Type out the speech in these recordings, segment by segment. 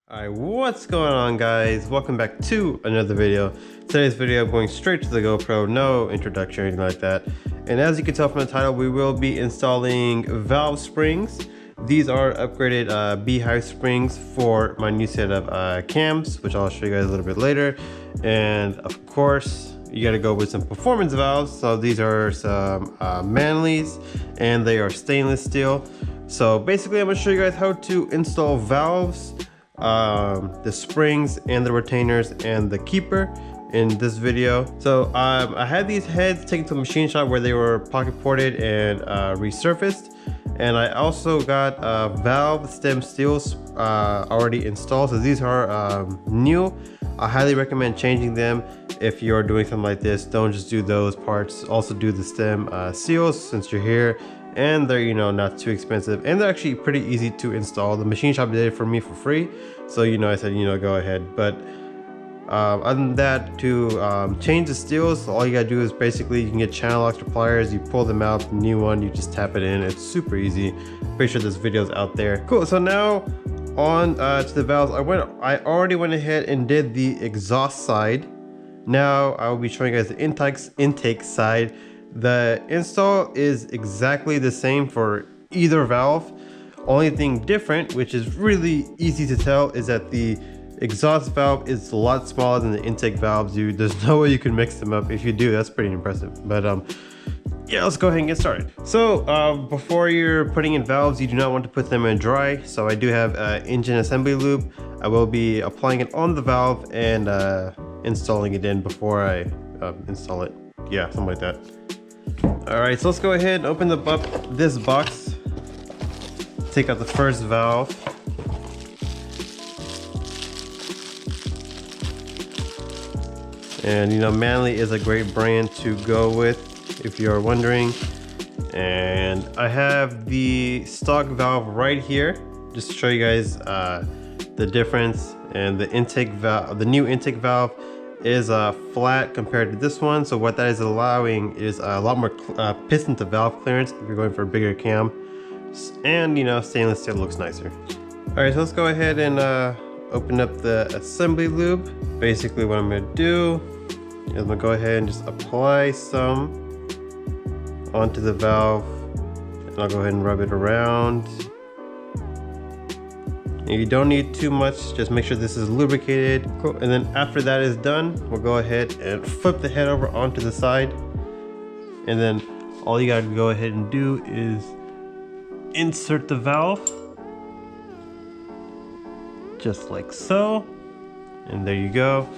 Alright, what's going on, guys? Welcome back to another video. Today's video, I'm going straight to the GoPro, no introduction or anything like that. And as you can tell from the title, we will be installing valve springs. These are upgraded beehive springs for my new set of cams, which I'll show you guys a little bit later. And of course, you gotta go with some performance valves. So these are some Manleys, and they are stainless steel. So basically, I'm gonna show you guys how to install valves, the springs and the retainers and the keeper in this video. So I had these heads taken to a machine shop where they were pocket ported and resurfaced, and I also got valve stem steels already installed. So these are new. I highly recommend changing them if you're doing something like this. Don't just do those parts, also do the stem seals since you're here. And they're, not too expensive, and they're actually pretty easy to install. The machine shop did it for me for free, so I said, go ahead. But other than that, to change the steels, all you gotta do is basically you can get channel locks or pliers, you pull them out, the new one, you just tap it in. It's super easy. Pretty sure this video's out there. Cool. So now on to the valves. I already went ahead and did the exhaust side. Now I will be showing you guys the intake side. The install is exactly the same for either valve. Only thing different, which is really easy to tell, is that the exhaust valve is a lot smaller than the intake valves. There's no way you can mix them up. If you do, that's pretty impressive. But yeah, let's go ahead and get started. So before you're putting in valves, you do not want to put them in dry. So I do have engine assembly lube. I will be applying it on the valve and installing it in before I install it. Yeah, something like that. All right, so let's go ahead and open this box. Take out the first valve. And Manley is a great brand to go with if you're wondering. And I have the stock valve right here, just to show you guys the difference. And the intake valve, the new intake valve, is flat compared to this one. So what that is allowing is a lot more piston to valve clearance if you're going for a bigger cam. And stainless steel looks nicer. All right, so let's go ahead and open up the assembly lube. Basically what I'm gonna do is I'm gonna go ahead and just apply some onto the valve, and I'll go ahead and rub it around. And you don't need too much, just make sure this is lubricated. Cool. And then after that is done, we'll go ahead and flip the head over onto the side. And then all you gotta go ahead and do is insert the valve. Just like so. And there you go.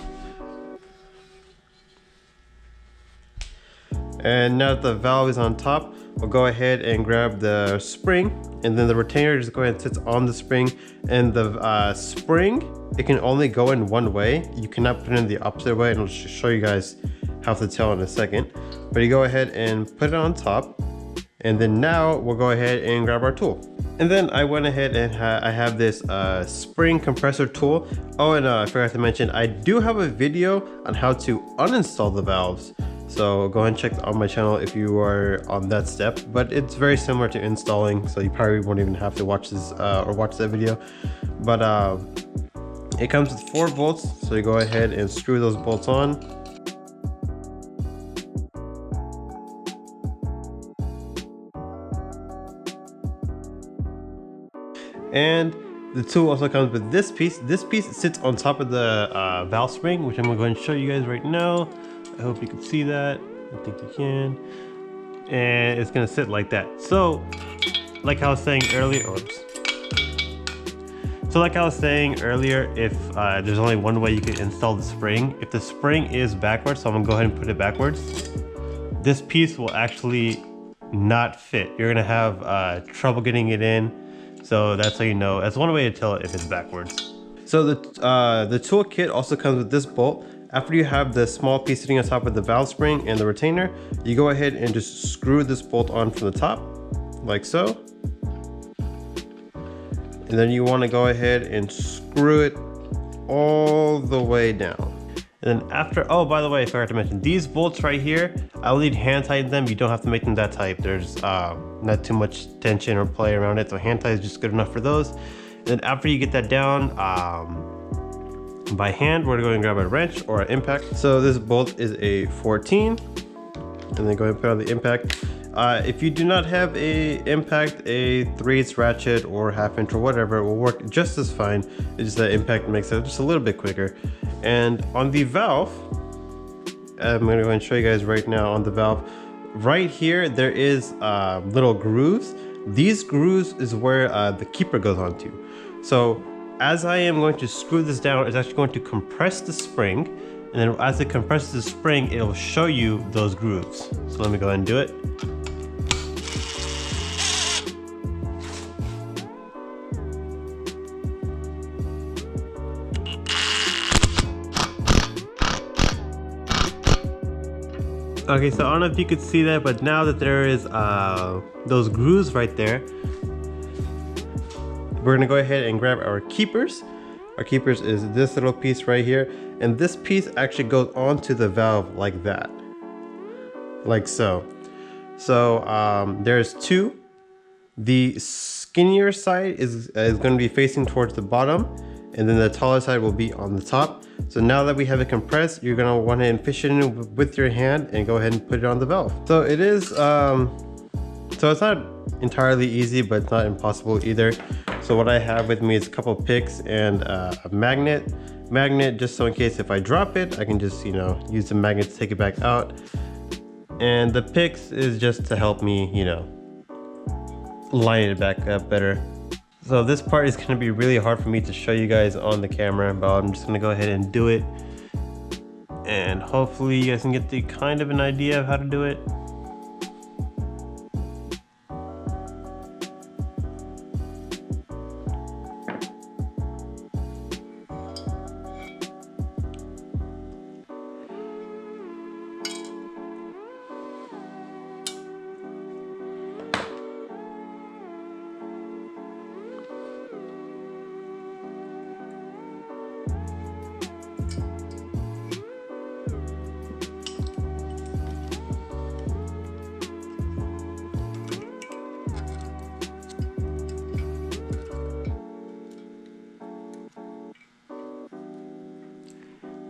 And now that the valve is on top, we'll go ahead and grab the spring, and then the retainer just go ahead and sits on the spring. And the spring, it can only go in one way. You cannot put it in the opposite way, and I'll show you guys how to tell in a second. But you go ahead and put it on top, and then now we'll go ahead and grab our tool. And then I went ahead and I have this spring compressor tool. Oh, and I forgot to mention, I do have a video on how to uninstall the valves. So go ahead and check on my channel if you are on that step, but it's very similar to installing, so you probably won't even have to watch this or watch that video. But it comes with 4 bolts, so you go ahead and screw those bolts on. And the tool also comes with this piece. This piece sits on top of the valve spring, which I'm gonna go ahead and show you guys right now. I hope you can see that. I think you can. And it's gonna sit like that. So, like I was saying earlier, if there's only one way you can install the spring. If the spring is backwards, so I'm gonna go ahead and put it backwards, this piece will actually not fit. You're gonna have trouble getting it in. So that's how you know. That's one way to tell if it's backwards. So the tool kit also comes with this bolt. After you have the small piece sitting on top of the valve spring and the retainer, you go ahead and just screw this bolt on from the top, like so. And then you want to go ahead and screw it all the way down. And then after, oh, by the way, I forgot to mention, these bolts right here, I'll need hand tighten them. You don't have to make them that tight. There's not too much tension or play around it, so hand tight is just good enough for those. Then after you get that down by hand, we're going to grab a wrench or an impact. So this bolt is a 14, and then go ahead and put on the impact. If you do not have a impact, a 3/8 ratchet or 1/2 inch or whatever will work just as fine. It's just that impact makes it just a little bit quicker. And on the valve, I'm going to go and show you guys right now on the valve. Right here, there is little grooves. These grooves is where the keeper goes onto. So as I am going to screw this down, it's actually going to compress the spring. And then as it compresses the spring, it'll show you those grooves. So let me go ahead and do it. Okay, so I don't know if you could see that, but now that there is those grooves right there, we're gonna go ahead and grab our keepers. Our keepers is this little piece right here, and this piece actually goes onto the valve like that, like so. So there's two. The skinnier side is going to be facing towards the bottom, and then the taller side will be on the top. So now that we have it compressed, you're gonna want to fish it in with your hand and go ahead and put it on the valve. So it is, so it's not entirely easy, but it's not impossible either. So what I have with me is a couple of picks and a magnet just so in case if I drop it, I can just, you know, use the magnet to take it back out. And the picks is just to help me, you know, line it back up better. So this part is going to be really hard for me to show you guys on the camera, but I'm just going to go ahead and do it. And hopefully you guys can get the kind of an idea of how to do it.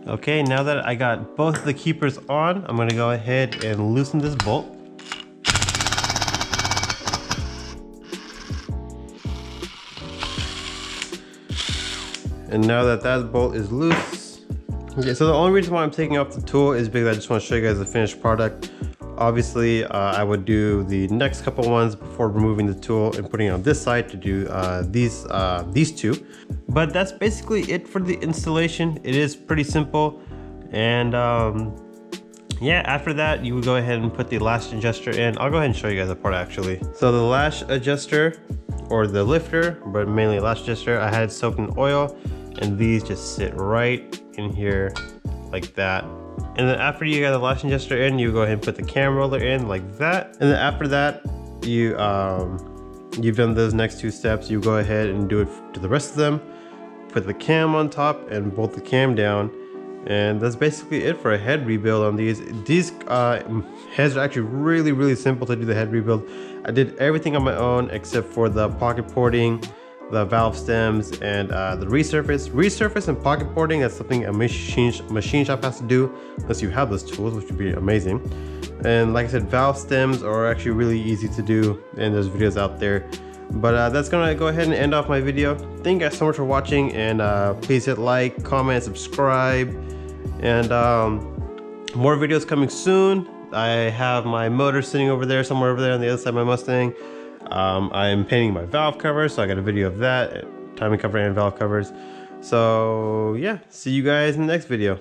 Okay, now that I got both the keepers on, I'm gonna go ahead and loosen this bolt. And now that that bolt is loose, okay, so the only reason why I'm taking off the tool is because I just want to show you guys the finished product. Obviously, I would do the next couple ones before removing the tool and putting it on this side to do these two. But that's basically it for the installation. It is pretty simple. And yeah, after that, you would go ahead and put the lash adjuster in. I'll go ahead and show you guys the part actually. So the lash adjuster, or the lifter, but mainly lash adjuster, I had it soaked in oil, and these just sit right in here like that. And then after you got the lash adjuster in, you go ahead and put the cam roller in like that. And then after that, you've done those next two steps, you go ahead and do it to the rest of them. Put the cam on top and bolt the cam down. And that's basically it for a head rebuild on these. These heads are actually really simple to do the head rebuild. I did everything on my own except for the pocket porting, the valve stems, and the resurface and pocket porting. That's something a machine shop has to do unless you have those tools, which would be amazing. And like I said, valve stems are actually really easy to do, and there's videos out there. But that's gonna go ahead and end off my video. Thank you guys so much for watching, and please hit like, comment, subscribe, and more videos coming soon. I have my motor sitting over there, somewhere over there on the other side of my Mustang. I'm painting my valve covers, so I got a video of that, timing cover and valve covers. So yeah, see you guys in the next video.